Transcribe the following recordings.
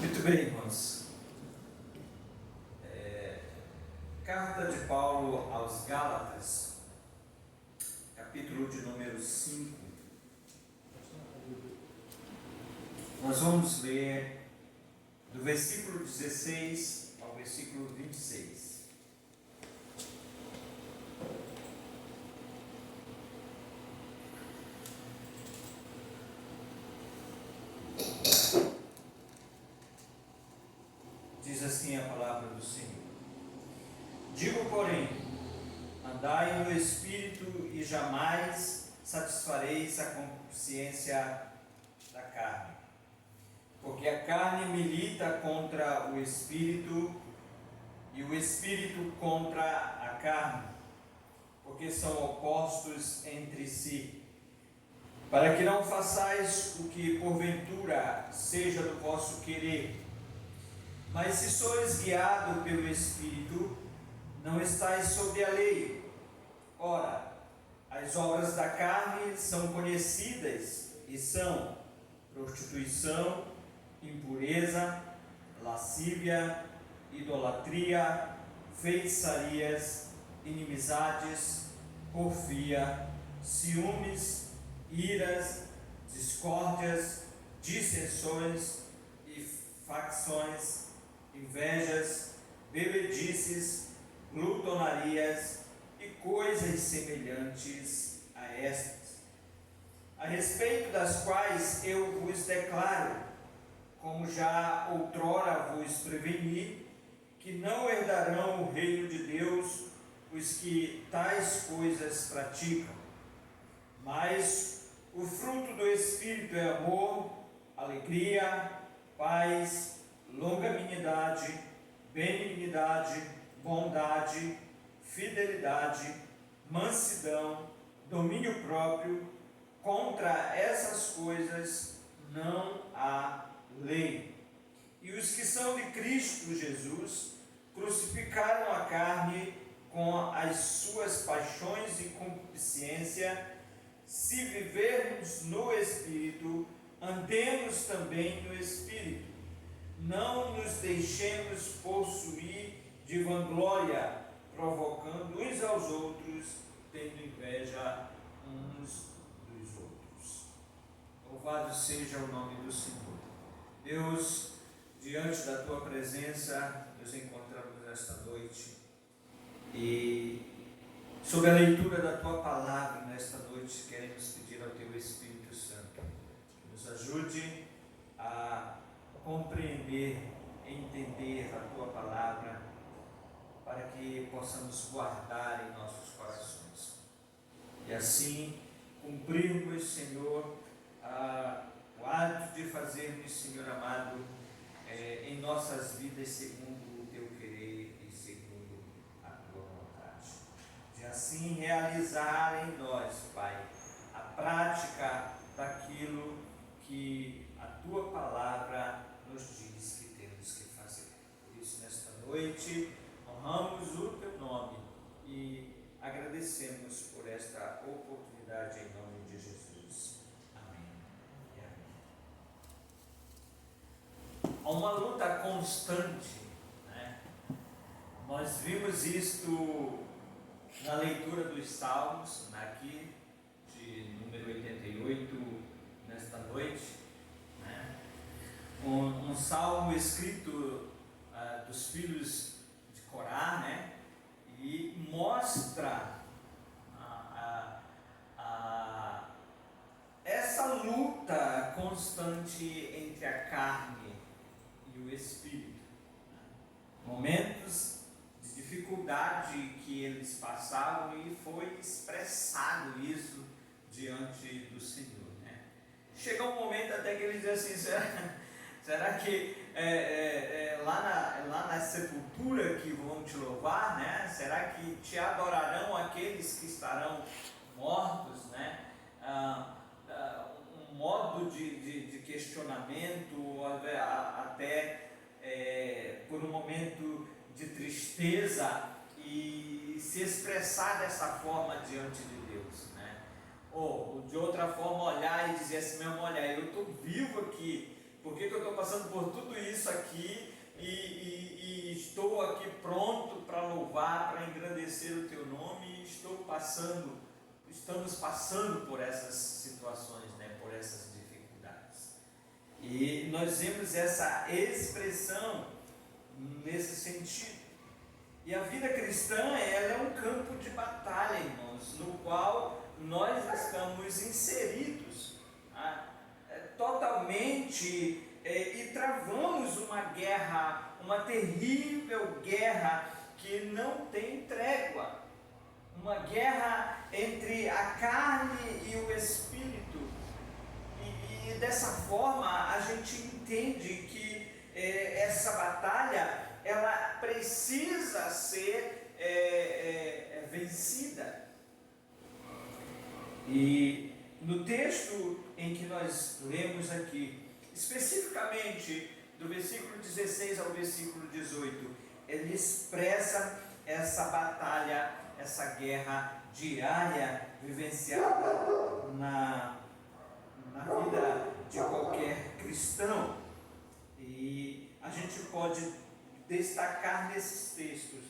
Muito bem, irmãos. Carta de Paulo aos Gálatas, capítulo de número 5. Nós vamos ler do versículo 16 ao versículo 26. Diz assim a palavra do Senhor: Digo, porém, andai no Espírito e jamais satisfareis a concupiscência da carne. Porque a carne milita contra o Espírito e o Espírito contra a carne, porque são opostos entre si, para que não façais o que porventura seja do vosso querer. Mas se sois guiado pelo Espírito, não estáis sob a lei. Ora, as obras da carne são conhecidas e são prostituição, impureza, lascívia, idolatria, feitiçarias, inimizades, porfia, ciúmes, iras, discórdias, dissensões e facções, invejas, bebedices, glutonarias e coisas semelhantes a estas, a respeito das quais eu vos declaro, como já outrora vos preveni, que não herdarão o reino de Deus os que tais coisas praticam. Mas o fruto do Espírito é amor, alegria, paz, longanimidade, benignidade, bondade, fidelidade, mansidão, domínio próprio. Contra essas coisas não há lei. E os que são de Cristo Jesus crucificaram a carne com as suas paixões e concupiscência. Se vivermos no Espírito, andemos também no Espírito. Não nos deixemos possuir de vanglória, provocando uns aos outros, tendo inveja uns dos outros. Louvado seja o nome do Senhor. Deus, diante da Tua presença, nos encontramos nesta noite e, sob a leitura da Tua palavra nesta noite, queremos pedir ao Teu Espírito Santo que nos ajude a compreender, entender a Tua palavra, para que possamos guardar em nossos corações e assim cumprirmos, Senhor, o hábito de fazermos, Senhor amado, em nossas vidas segundo o Teu querer e segundo a Tua vontade, de assim realizar em nós, Pai, a prática daquilo que a Tua palavra nos diz que temos que fazer. Por isso, nesta noite, honramos o Teu nome e agradecemos por esta oportunidade em nome de Jesus. Amém e amém. Há uma luta constante, né? Nós vimos isto na leitura dos Salmos, aqui de número 88, nesta noite, né? Um salmo escrito dos filhos de Corá, né? E mostra essa luta constante entre a carne e o Espírito, né? Momentos de dificuldade que eles passavam e foi expressado isso diante do Senhor, né? Chega um momento até que eles dizem assim: será que lá na sepultura que vão te louvar, né? Será que te adorarão aqueles que estarão mortos, né? Um modo de questionamento, até por um momento de tristeza, e se expressar dessa forma diante de Deus, né? Ou de outra forma olhar e dizer assim: meu, olha, eu estou vivo aqui, Por que eu estou passando por tudo isso aqui e estou aqui pronto para louvar, para engrandecer o teu nome, e estamos passando por essas situações, né, por essas dificuldades. E nós vemos essa expressão nesse sentido. E a vida cristã, ela é um campo de batalha, irmãos, no qual nós estamos inseridos totalmente e travamos uma guerra, uma terrível guerra que não tem trégua, uma guerra entre a carne e o espírito, e dessa forma a gente entende que essa batalha ela precisa ser vencida. E no texto em que nós lemos aqui, especificamente do versículo 16 ao versículo 18, ele expressa essa batalha, essa guerra diária vivenciada na vida de qualquer cristão. E a gente pode destacar nesses textos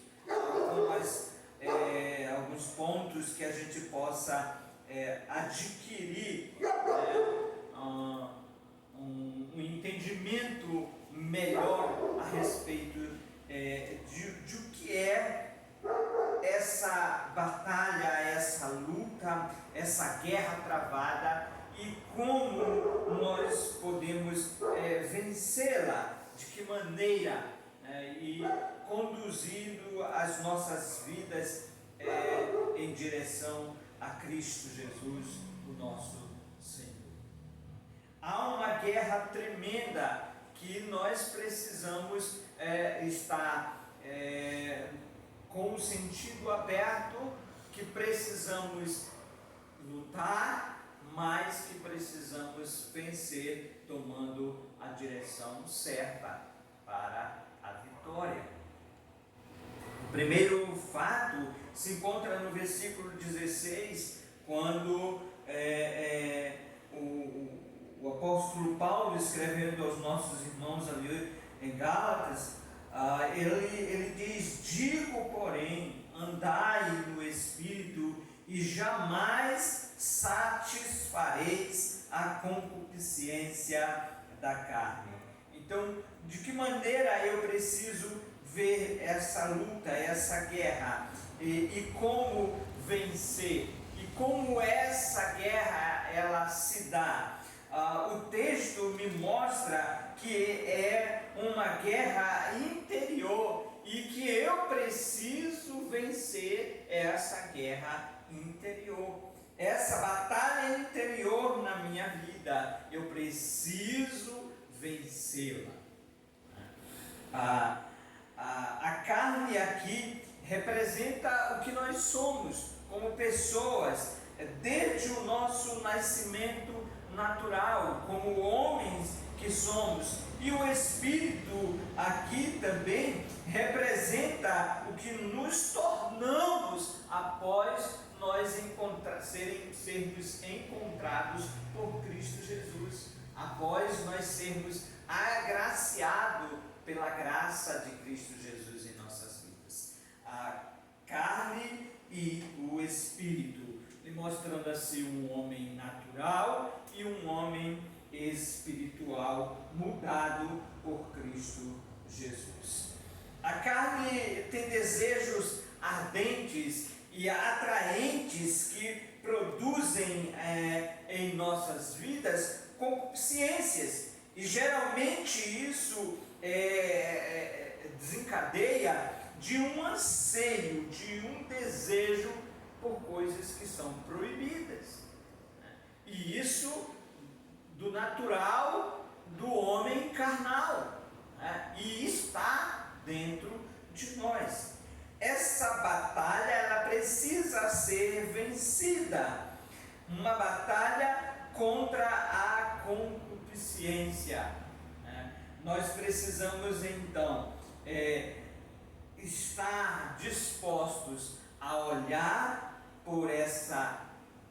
alguns pontos que a gente possa adquirir um entendimento melhor a respeito de o que é essa batalha, essa luta, essa guerra travada e como nós podemos vencê-la, de que maneira, e conduzindo as nossas vidas em direção a Cristo Jesus, o nosso Senhor. Há uma guerra tremenda que nós precisamos estar com o sentido aberto, que precisamos lutar, mas que precisamos vencer tomando a direção certa para a vitória. O primeiro fato se encontra no versículo 16, quando o apóstolo Paulo, escrevendo aos nossos irmãos ali em Gálatas, ele diz: digo, porém, andai no Espírito e jamais satisfareis a concupiscência da carne. Então, de que maneira eu preciso ver essa luta, essa guerra, e como vencer, e como essa guerra ela se dá? O texto me mostra que é uma guerra interior e que eu preciso vencer essa guerra interior, essa batalha interior na minha vida. Eu preciso vencê-la. A carne aqui representa o que nós somos como pessoas, desde o nosso nascimento natural, como homens que somos. E o Espírito aqui também representa o que nos tornamos após nós sermos encontrados por Cristo Jesus, após nós sermos agraciados pela graça de Cristo Jesus em nossas vidas. A carne e o Espírito, mostrando assim um homem natural e um homem espiritual mudado por Cristo Jesus. A carne tem desejos ardentes e atraentes que produzem em nossas vidas concupiscências, e geralmente isso desencadeia de um anseio, de um desejo por coisas que são proibidas, e isso do natural do homem carnal, e está dentro de nós. Essa batalha ela precisa ser vencida, uma batalha contra a concupiscência. Nós precisamos então estar dispostos a olhar por essa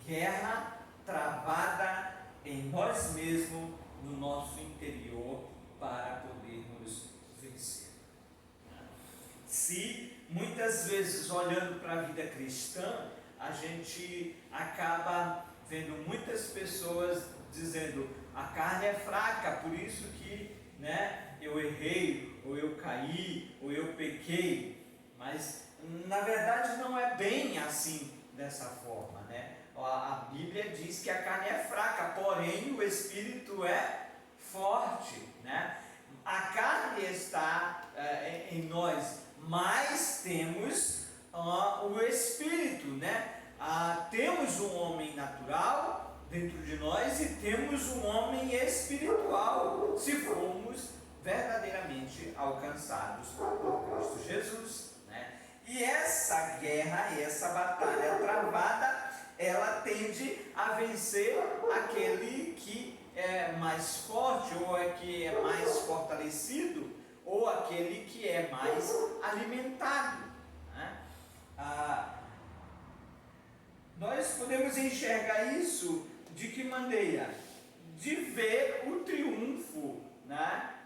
guerra travada em nós mesmos, no nosso interior para podermos vencer. Se muitas vezes, olhando para a vida cristã, a gente acaba vendo muitas pessoas dizendo: a carne é fraca, por isso que, eu errei, ou eu caí, ou eu pequei. Mas na verdade não é bem assim, dessa forma, A Bíblia diz que a carne é fraca, porém o Espírito é forte, A carne está em nós, mas temos o Espírito, temos um homem natural dentro de nós e temos um homem espiritual, se formos verdadeiramente alcançados por Cristo Jesus, E essa guerra, essa batalha travada, ela tende a vencer aquele que é mais forte, ou é que é mais fortalecido, ou aquele que é mais alimentado, nós podemos enxergar isso de que maneira? De ver o triunfo,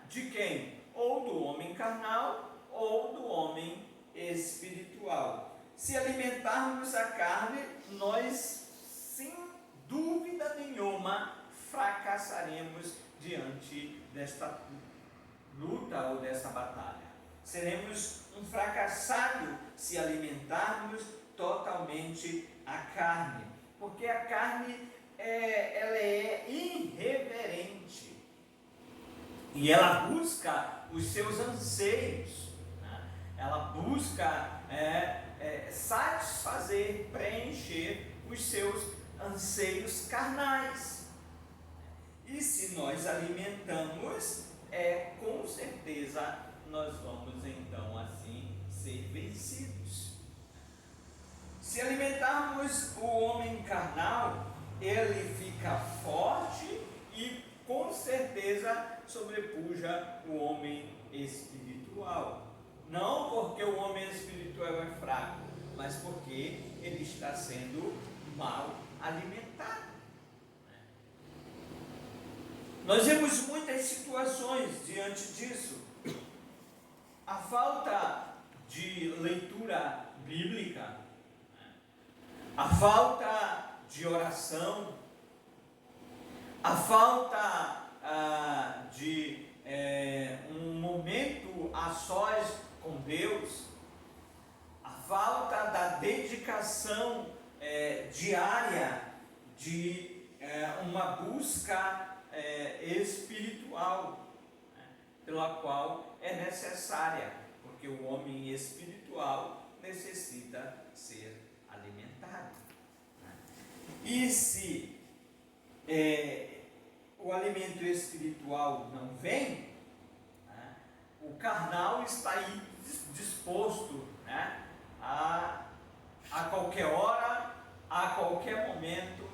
de quem? Ou do homem carnal, ou do homem espiritual. Se alimentarmos a carne, nós, sem dúvida nenhuma, fracassaremos diante desta luta ou desta batalha. Seremos um fracassado se alimentarmos totalmente a carne, porque a carne ela é irreverente e ela busca os seus anseios, ela busca satisfazer, preencher os seus anseios carnais. E se nós alimentamos, com certeza nós vamos então assim ser vencidos. Se alimentarmos o homem carnal, ele fica forte e com certeza sobrepuja o homem espiritual. Não porque o homem espiritual é fraco, mas porque ele está sendo mal alimentado. Nós vemos muitas situações diante disso. A falta de leitura bíblica, a falta de oração, a falta de um momento a sós com Deus, a falta da dedicação diária de uma busca espiritual, pela qual é necessária, porque o homem espiritual necessita ser alimentado. E se o alimento espiritual não vem, o carnal está aí disposto a qualquer hora, a qualquer momento,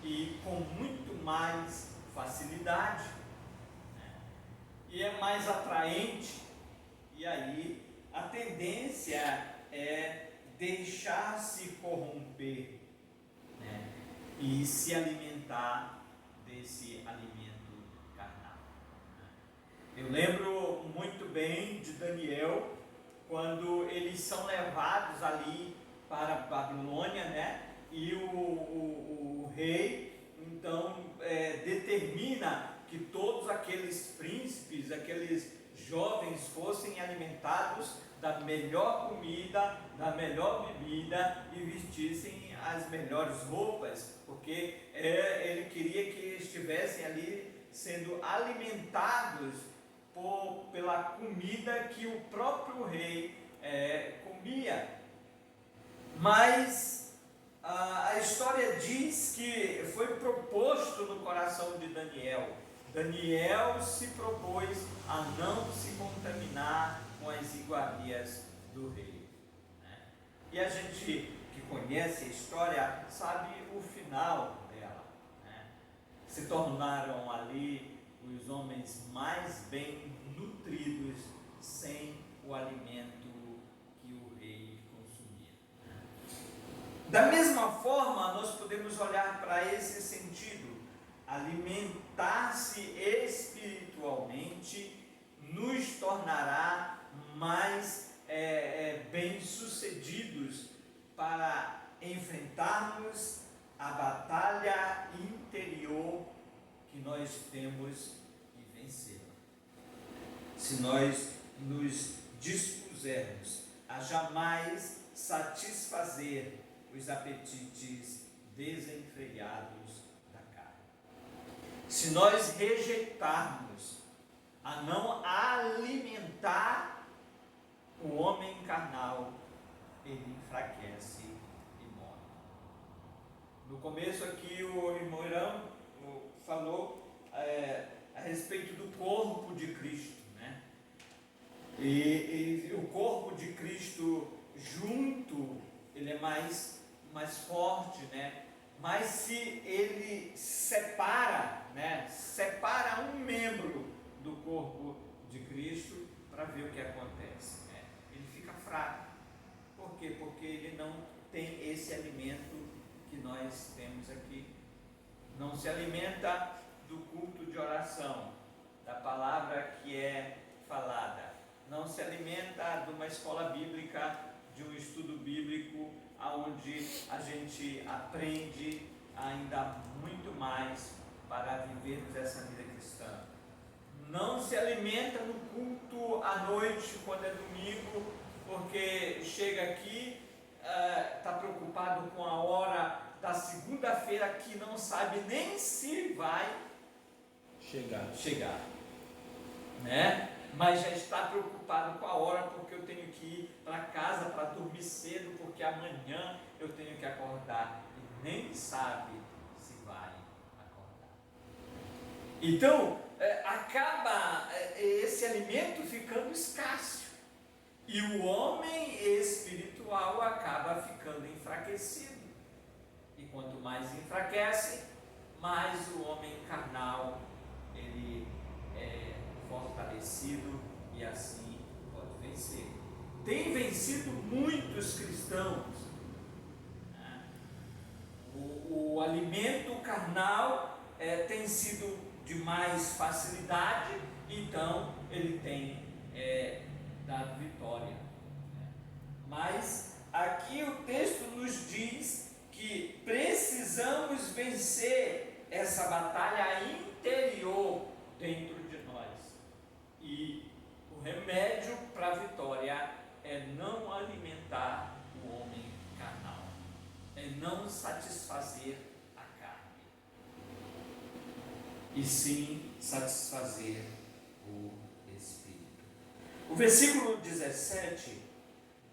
e com muito mais facilidade, e é mais atraente, e aí a tendência é deixar-se corromper, e se alimentar desse alimento carnal. Eu lembro muito bem de Daniel, quando eles são levados ali para a Babilônia, e o rei então determina que todos aqueles príncipes, aqueles jovens fossem alimentados da melhor comida, da melhor bebida e vestissem as melhores roupas, porque ele queria que estivessem ali sendo alimentados pela comida que o próprio rei comia. Mas a história diz que foi proposto no coração de Daniel. Daniel se propôs a não se contaminar com as iguarias do rei. E a gente que conhece a história sabe o final dela. Se tornaram ali os homens mais bem nutridos sem o alimento que o rei consumia. Da mesma forma, nós podemos olhar para esse sentido: alimentar-se espiritualmente nos tornará mais bem-sucedidos para enfrentarmos a batalha interior que nós temos que vencer. Se nós nos dispusermos a jamais satisfazer os apetites desenfreados da carne. Se nós rejeitarmos a não alimentar o homem carnal, ele enfraquece e morre. No começo aqui o irmão Irã falou a respeito do corpo de Cristo, né? E o corpo de Cristo junto, ele é mais forte, né? Mas se ele separa, né? Separa um membro do corpo de Cristo, para ver o que acontece, né? Ele fica fraco. Por quê? Porque ele não tem esse alimento que nós temos aqui. Não se alimenta do culto de oração, da palavra que é falada. Não se alimenta de uma escola bíblica, de um estudo bíblico, onde a gente aprende ainda muito mais para vivermos essa vida cristã. Não se alimenta no culto à noite, quando é domingo, porque chega aqui, está preocupado com a hora da segunda-feira, que não sabe nem se vai chegar, né? Mas já está preocupado com a hora, porque eu tenho que ir para casa para dormir cedo, porque amanhã eu tenho que acordar, e nem sabe se vai acordar. Então, acaba esse alimento ficando escasso, e o homem espiritual acaba ficando enfraquecido, e quanto mais enfraquece, mais o homem carnal ele é fortalecido e assim pode vencer. Tem vencido muitos cristãos, né? O alimento carnal tem sido de mais facilidade, então ele tem dado vitória, né? Mas aqui o texto nos diz que precisamos vencer essa batalha interior dentro de nós, e o remédio para a vitória é não alimentar o homem carnal, é não satisfazer a carne, e sim satisfazer o Espírito. O versículo 17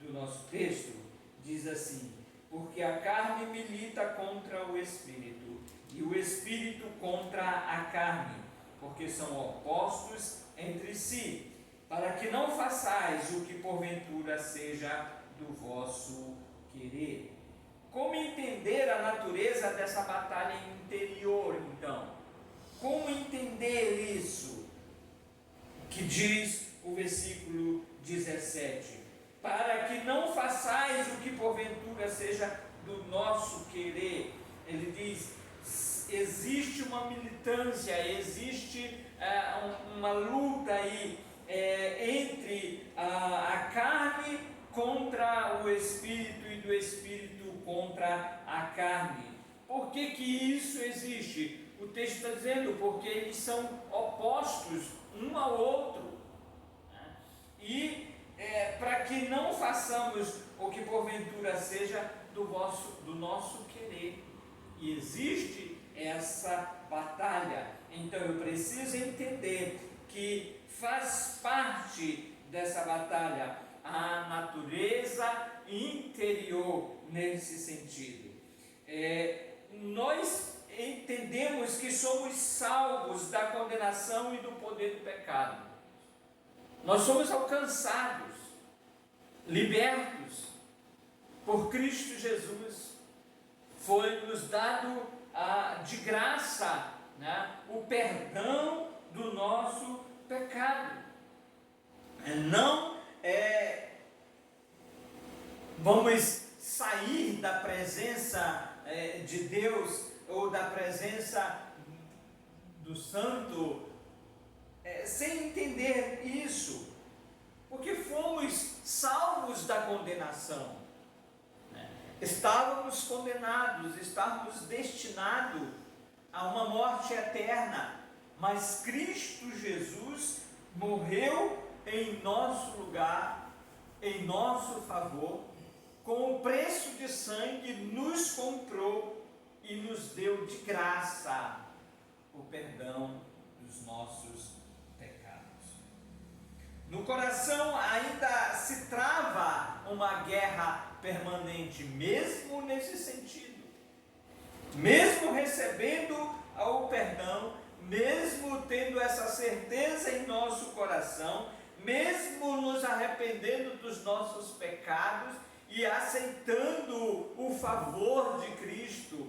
do nosso texto diz assim: porque a carne milita contra o Espírito, e o Espírito contra a carne, porque são opostos entre si, para que não façais o que porventura seja do vosso querer. Como entender a natureza dessa batalha interior, então? Como entender isso que diz o versículo 17? Para que não façais o que porventura seja do nosso querer. Ele diz, existe uma militância, existe uma luta aí entre a carne contra o Espírito e do Espírito contra a carne. Por que isso existe? O texto está dizendo, porque eles são opostos um ao outro, né? E para que não façamos o que porventura seja do nosso querer. E existe essa batalha. Então eu preciso entender que faz parte dessa batalha a natureza interior nesse sentido. Nós entendemos que somos salvos da condenação e do poder do pecado. Nós somos alcançados, libertos por Cristo Jesus. Foi-nos dado de graça, né, o perdão do nosso pecado. Não vamos sair da presença de Deus, ou da presença do santo sem entender isso, porque fomos salvos da condenação. Estávamos condenados, estávamos destinados a uma morte eterna, mas Cristo Jesus morreu em nosso lugar, em nosso favor, com o preço de sangue, nos comprou e nos deu de graça o perdão dos nossos pecados. No coração ainda se trava uma guerra permanente, mesmo nesse sentido. Mesmo recebendo o perdão, mesmo tendo essa certeza em nosso coração, mesmo nos arrependendo dos nossos pecados e aceitando o favor de Cristo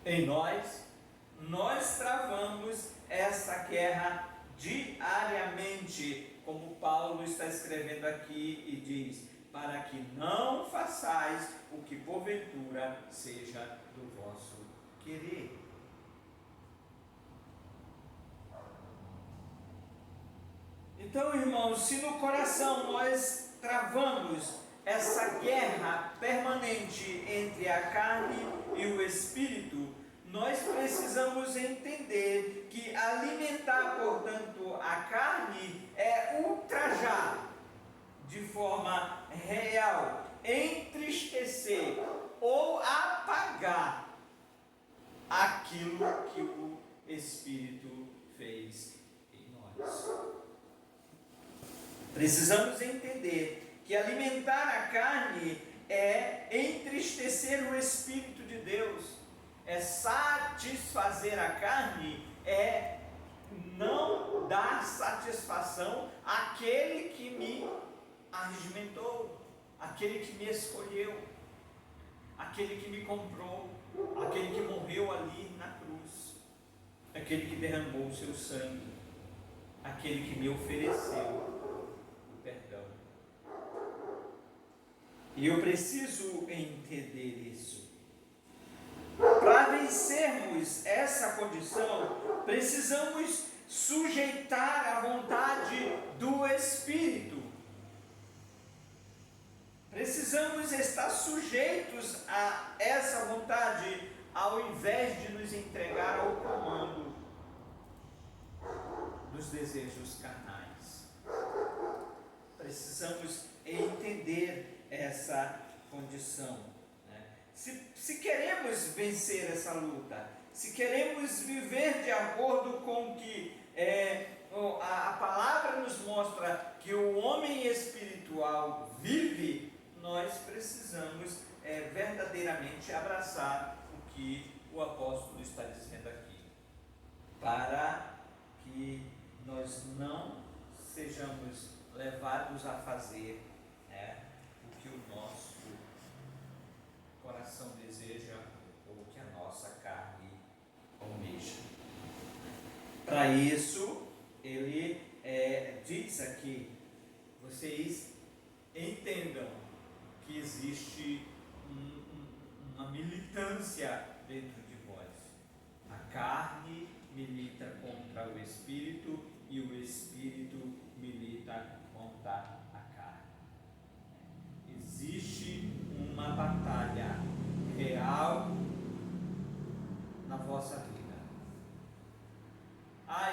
em nós travamos essa guerra diariamente, como Paulo está escrevendo aqui e diz: para que não façais o que porventura seja do vosso querer. Então, irmãos, se no coração nós travamos essa guerra permanente entre a carne e o espírito, nós precisamos entender que alimentar, portanto, a carne é ultrajar de forma real, entristecer ou apagar aquilo que o Espírito fez em nós. Precisamos entender que alimentar a carne é entristecer o Espírito de Deus, é satisfazer a carne, é não dar satisfação àquele que me arregimentou, aquele que me escolheu, aquele que me comprou, aquele que morreu ali na cruz, aquele que derramou o seu sangue, aquele que me ofereceu o perdão. E eu preciso entender isso. Para vencermos essa condição, precisamos sujeitar a vontade do Espírito. Precisamos estar sujeitos a essa vontade, ao invés de nos entregar ao comando dos desejos carnais. Precisamos entender essa condição. Se queremos vencer essa luta, se queremos viver de acordo com o que a palavra nos mostra que o homem espiritual vive, nós precisamos verdadeiramente abraçar o que o apóstolo está dizendo aqui, para que nós não sejamos levados a fazer o que o nosso coração deseja ou que a nossa carne almeja. Para isso, ele diz aqui: vocês entendam que existe uma militância dentro de vós. A carne milita contra o espírito e o espírito milita contra a carne. Existe uma batalha real na vossa vida.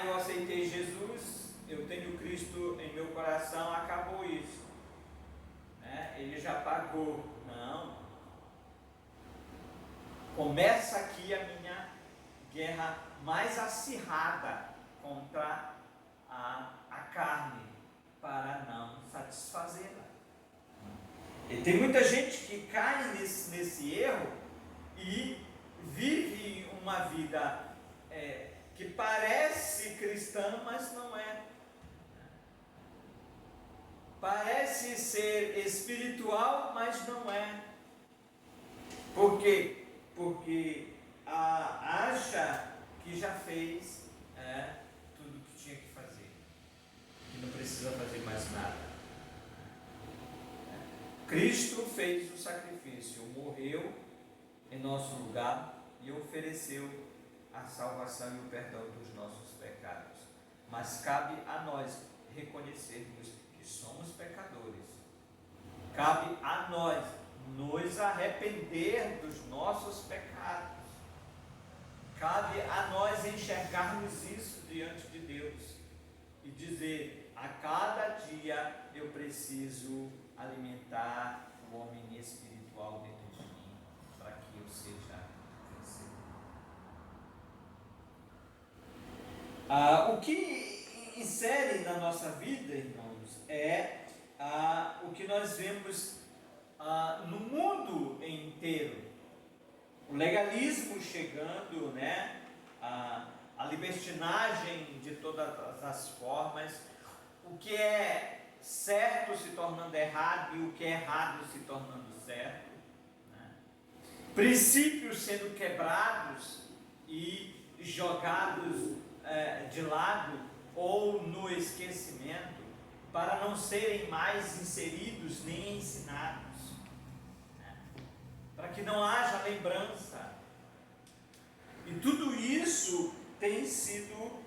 Eu aceitei Jesus, eu tenho Cristo em meu coração, acabou isso. Ele já pagou. Não. Começa aqui a minha guerra mais acirrada contra a carne, para não satisfazê-la. E tem muita gente que cai nesse erro e vive uma vida que parece cristã, mas não é. Parece ser espiritual, mas não é. Por quê? Porque acha que já fez tudo o que tinha que fazer, que não precisa fazer mais nada. Cristo fez o sacrifício, morreu em nosso lugar e ofereceu a salvação e o perdão dos nossos pecados. Mas cabe a nós reconhecermos que somos pecadores. Cabe a nós nos arrepender dos nossos pecados. Cabe a nós enxergarmos isso diante de Deus e dizer: a cada dia eu preciso alimentar o homem espiritual dentro de mim, para que eu seja vencedor. O que insere na nossa vida, irmãos, é o que nós vemos no mundo inteiro. O legalismo chegando, né? A libertinagem de todas as formas, o que é certo se tornando errado e o que é errado se tornando certo, né? Princípios sendo quebrados e jogados de lado ou no esquecimento, para não serem mais inseridos nem ensinados, né? Para que não haja lembrança. E tudo isso tem sido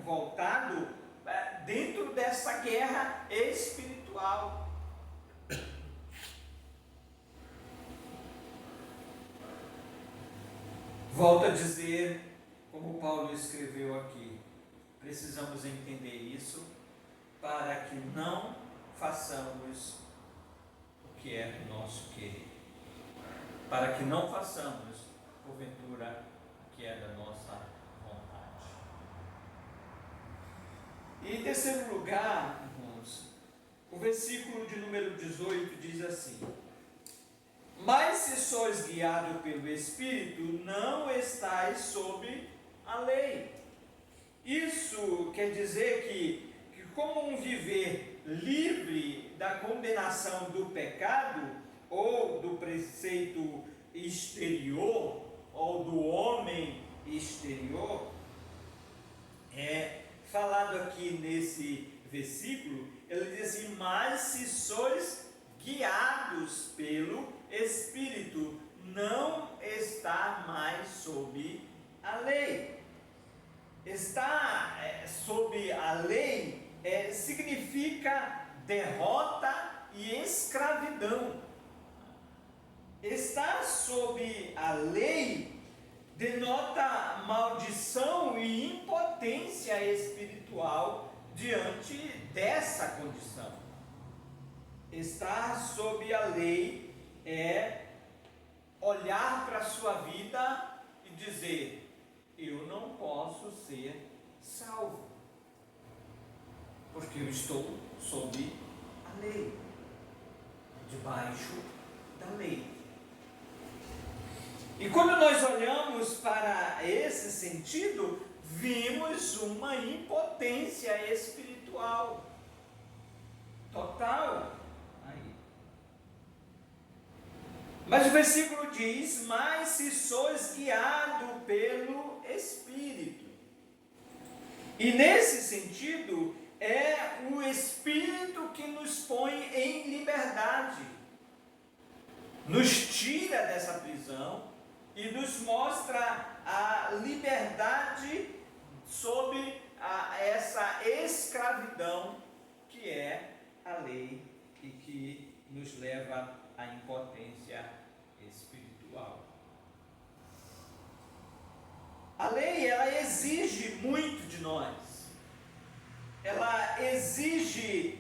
voltado dentro dessa guerra espiritual. Volto a dizer, como Paulo escreveu aqui, precisamos entender isso para que não façamos o que é do nosso querer, para que não façamos, porventura, o que é da nossa vontade. E em terceiro lugar, irmãos, o versículo de número 18 diz assim: mas se sois guiados pelo Espírito, não estáis sob a lei. Isso quer dizer que como um viver livre da condenação do pecado, ou do preceito exterior, ou do homem exterior, falado aqui nesse versículo, ele diz assim: mas se sois guiados pelo Espírito, não está mais sob a lei. Estar sob a lei significa derrota e escravidão. Estar sob a lei denota maldição e impotência espiritual diante dessa condição. Estar sob a lei é olhar para a sua vida e dizer: eu não posso ser salvo, porque eu estou sob a lei, debaixo da lei. E quando nós olhamos para esse sentido, vimos uma impotência espiritual total aí. Mas o versículo diz: mas se sois guiado pelo Espírito. E nesse sentido, é o Espírito que nos põe em liberdade, nos tira dessa prisão e nos mostra a liberdade sob essa escravidão que é a lei e que nos leva à impotência espiritual. A lei, ela exige muito de nós. Ela exige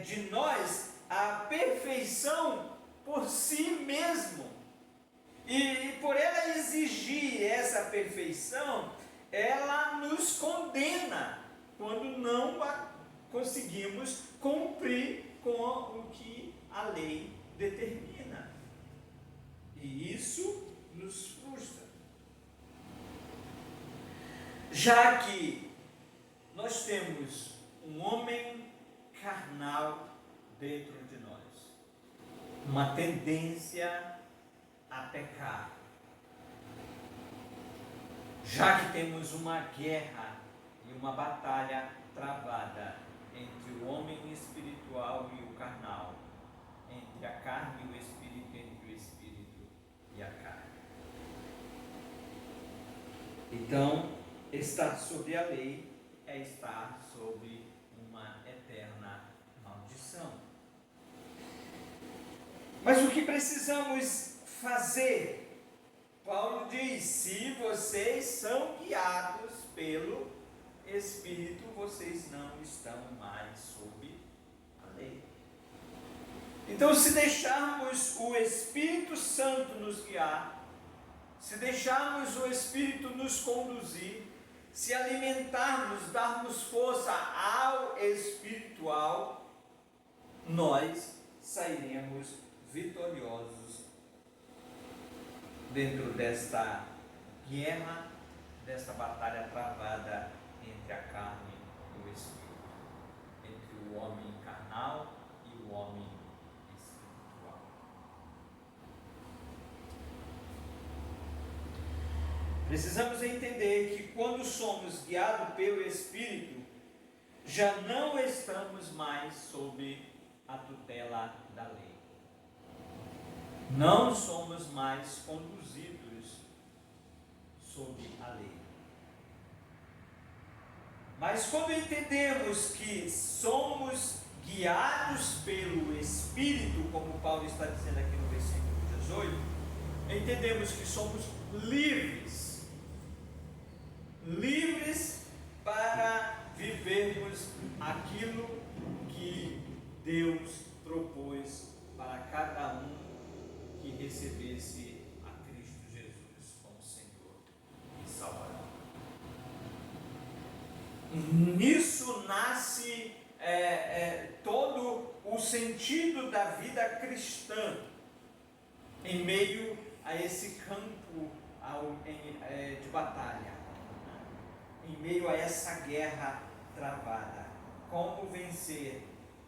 de nós a perfeição por si mesmo. E por ela exigir essa perfeição, ela nos condena quando não conseguimos cumprir com o que a lei determina. E isso nos frustra. Já que nós temos um homem carnal dentro de nós, uma tendência a pecar, já que temos uma guerra e uma batalha travada entre o homem espiritual e o carnal, entre a carne e o espírito, entre o espírito e a carne. Então, estar sob a lei é estar sob uma eterna maldição. Mas o que precisamos fazer? Paulo diz: se vocês são guiados pelo Espírito, vocês não estão mais sob a lei. Então, se deixarmos o Espírito Santo nos guiar, se deixarmos o Espírito nos conduzir, se alimentarmos, darmos força ao espiritual, nós sairemos vitoriosos dentro desta guerra, desta batalha travada entre a carne e o espírito, entre o homem carnal e o homem espiritual. Precisamos entender que quando somos guiados pelo Espírito, já não estamos mais sob a tutela da lei. Não somos mais conduzidos sob a lei. Mas quando entendemos que somos guiados pelo Espírito, como Paulo está dizendo aqui no versículo 18, entendemos que somos livres para vivermos aquilo que Deus propôs para cada um que recebesse a Cristo Jesus como Senhor e Salvador. Nisso nasce todo o sentido da vida cristã, em meio a esse campo de batalha, em meio a essa guerra travada. Como vencer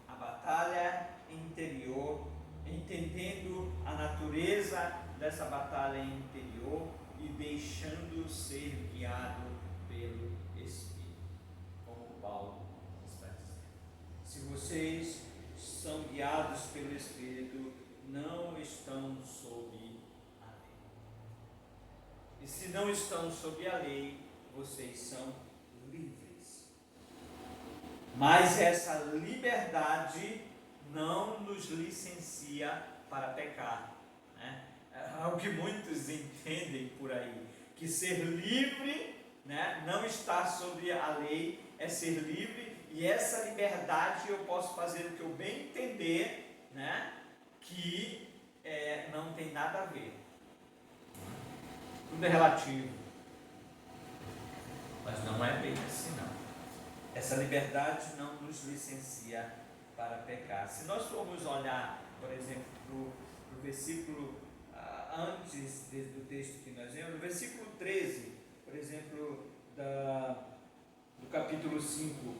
a batalha interior, entendendo a natureza dessa batalha interior e deixando ser guiado pelo Espírito, como Paulo está dizendo. Se vocês são guiados pelo Espírito, não estão sob a lei. E se não estão sob a lei, vocês são livres. Mas essa liberdade não nos licencia para pecar, né? É o que muitos entendem por aí, que ser livre, né, não estar sob a lei, é ser livre, e essa liberdade eu posso fazer o que eu bem entender, né, que não tem nada a ver. Tudo é relativo. Mas não é bem assim, não. Essa liberdade não nos licencia para pecar. Se nós formos olhar, por exemplo, para o versículo antes do texto que nós lemos, no versículo 13, por exemplo, do capítulo 5,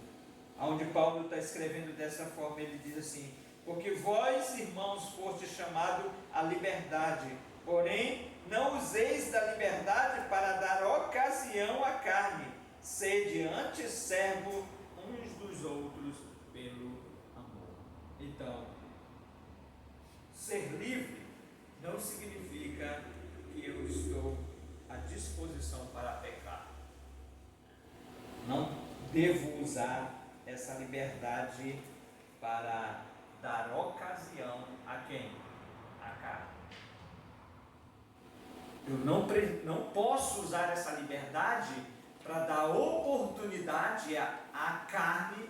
onde Paulo está escrevendo dessa forma, ele diz assim: porque vós, irmãos, fostes chamados à liberdade, porém não useis da liberdade para dar ocasião à carne, sede antes servo uns dos outros pelo amor. Então, ser livre não significa que eu estou à disposição para pecar. Não devo usar essa liberdade para dar ocasião a quem? A carne. Eu não posso usar essa liberdade para dar oportunidade à carne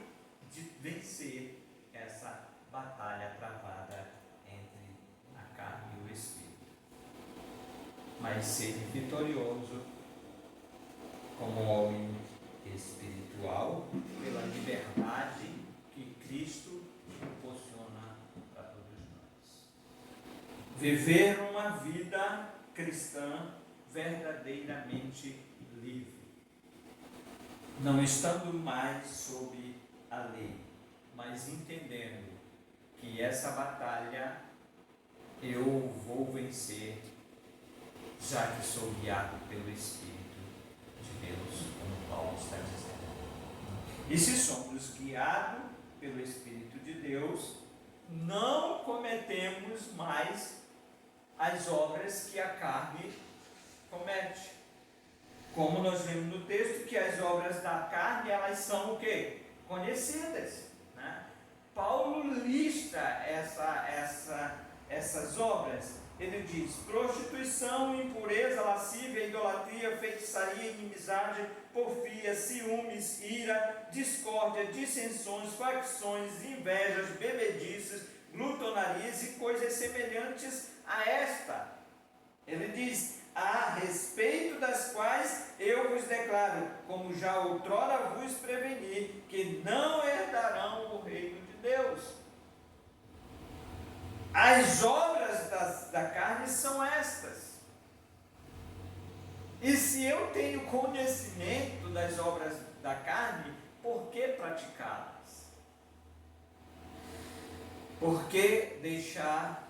de vencer essa batalha travada entre a carne e o espírito. Mas ser vitorioso como homem espiritual pela liberdade que Cristo proporciona para todos nós. Viver uma vida cristã verdadeiramente livre, não estando mais sob a lei, mas entendendo que essa batalha eu vou vencer, já que sou guiado pelo Espírito de Deus, como Paulo está dizendo. E se somos guiados pelo Espírito de Deus, não cometemos mais as obras que a carne comete. Como nós vemos no texto, que as obras da carne, elas são o quê? Conhecidas, né? Paulo lista essas obras. Ele diz: prostituição, impureza, lascívia, idolatria, feitiçaria, inimizade, porfia, ciúmes, ira, discórdia, dissensões, facções, invejas, bebedices, glutonarias e coisas semelhantes a esta. Ele diz: a respeito das quais eu vos declaro, como já outrora vos preveni, que não herdarão o reino de Deus. As obras da carne são estas. E se eu tenho conhecimento das obras da carne, por que praticá-las? Por que deixar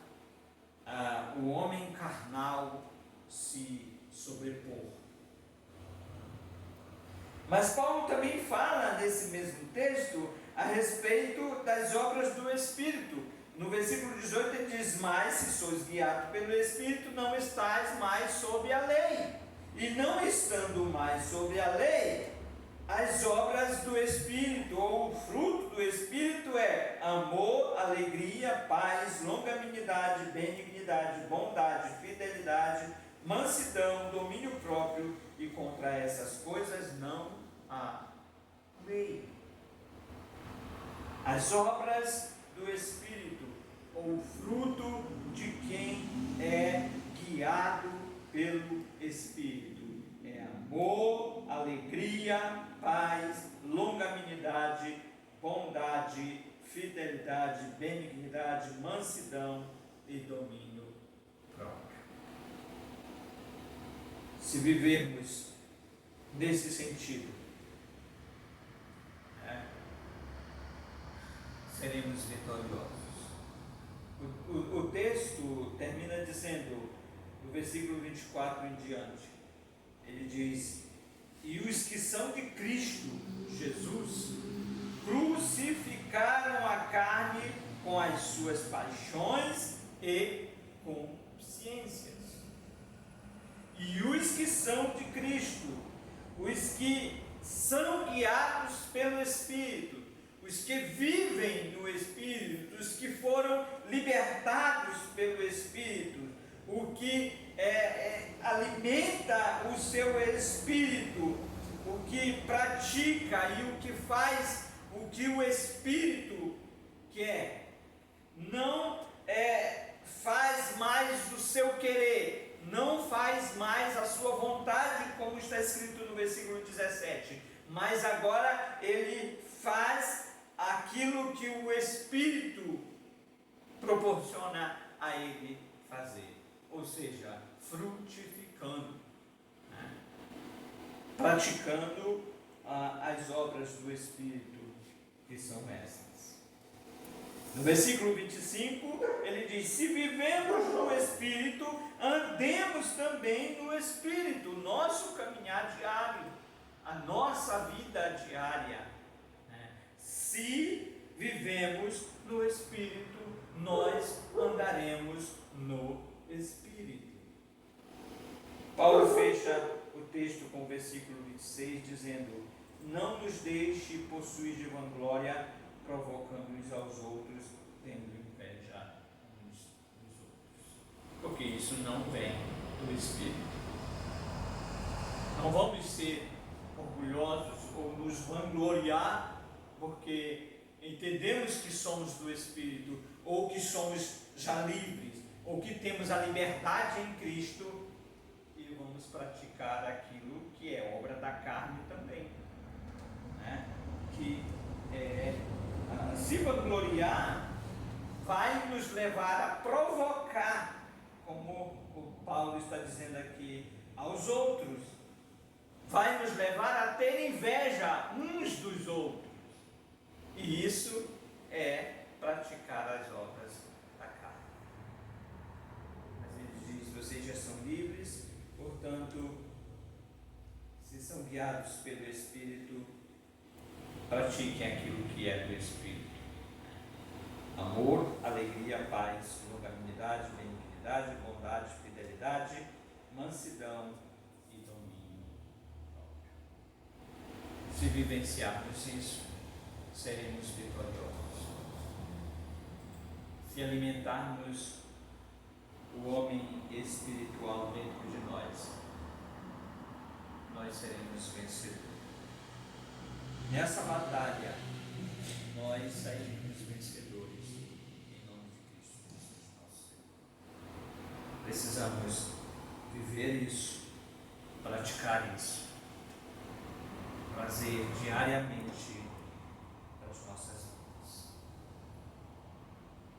o homem carnal se sobrepor? Mas Paulo também fala nesse mesmo texto a respeito das obras do Espírito. No versículo 18 ele diz: mas se sois guiados pelo Espírito, não estáis mais sob a lei. E não estando mais sob a lei, as obras do Espírito, ou o fruto do Espírito é amor, alegria, paz, longanimidade, benignidade, bondade, fidelidade, mansidão, domínio próprio, e contra essas coisas não há lei. As obras do Espírito, ou fruto de quem é guiado pelo Espírito, é amor, alegria, paz, longanimidade, bondade, fidelidade, benignidade, mansidão e domínio próprio. Se vivermos nesse sentido, seremos vitoriosos. O texto termina dizendo, no versículo 24 em diante, ele diz: e os que são de Cristo Jesus crucificaram a carne com as suas paixões e consciências. E os que são de Cristo, os que são guiados pelo Espírito, os que vivem no Espírito, os que foram libertados pelo Espírito, o que alimenta o seu espírito, o que pratica e o que faz o que o Espírito quer, não faz mais o seu querer, não faz mais a sua vontade, como está escrito no versículo 17, mas agora ele faz aquilo que o Espírito proporciona a ele fazer, ou seja, frutificando, né? Praticando as obras do Espírito, que são essas. No versículo 25, ele diz: se vivemos no Espírito, andemos também no Espírito. Nosso caminhar diário, a nossa vida diária, né? Se vivemos no Espírito, nós andaremos no Espírito. Paulo fecha o texto com o versículo 26, dizendo: não nos deixe possuir de vanglória, provocando uns aos outros, tendo inveja uns dos outros. Porque isso não vem do Espírito. Não vamos ser orgulhosos ou nos vangloriar porque entendemos que somos do Espírito, ou que somos já livres, ou que temos a liberdade em Cristo, e vamos praticar aquilo que é obra da carne também, né? Que se vangloriar vai nos levar a provocar, como o Paulo está dizendo aqui, aos outros, vai nos levar a ter inveja uns dos outros. E isso é praticar as obras da carne. Mas ele diz: vocês já são livres, portanto, se são guiados pelo Espírito, pratiquem aquilo que é do Espírito. Amor, alegria, paz, longanimidade, benignidade, bondade, fidelidade, mansidão e domínio Se vivenciarmos isso, seremos vitoriosos. Se alimentarmos o homem espiritual dentro de nós, nós seremos vencedores. Nessa batalha, nós sairemos vencedores em nome de Cristo Jesus, nosso Senhor. Precisamos viver isso, praticar isso, trazer diariamente para as nossas vidas.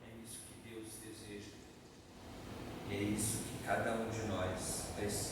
É isso que Deus deseja, e é isso que cada um de nós precisa.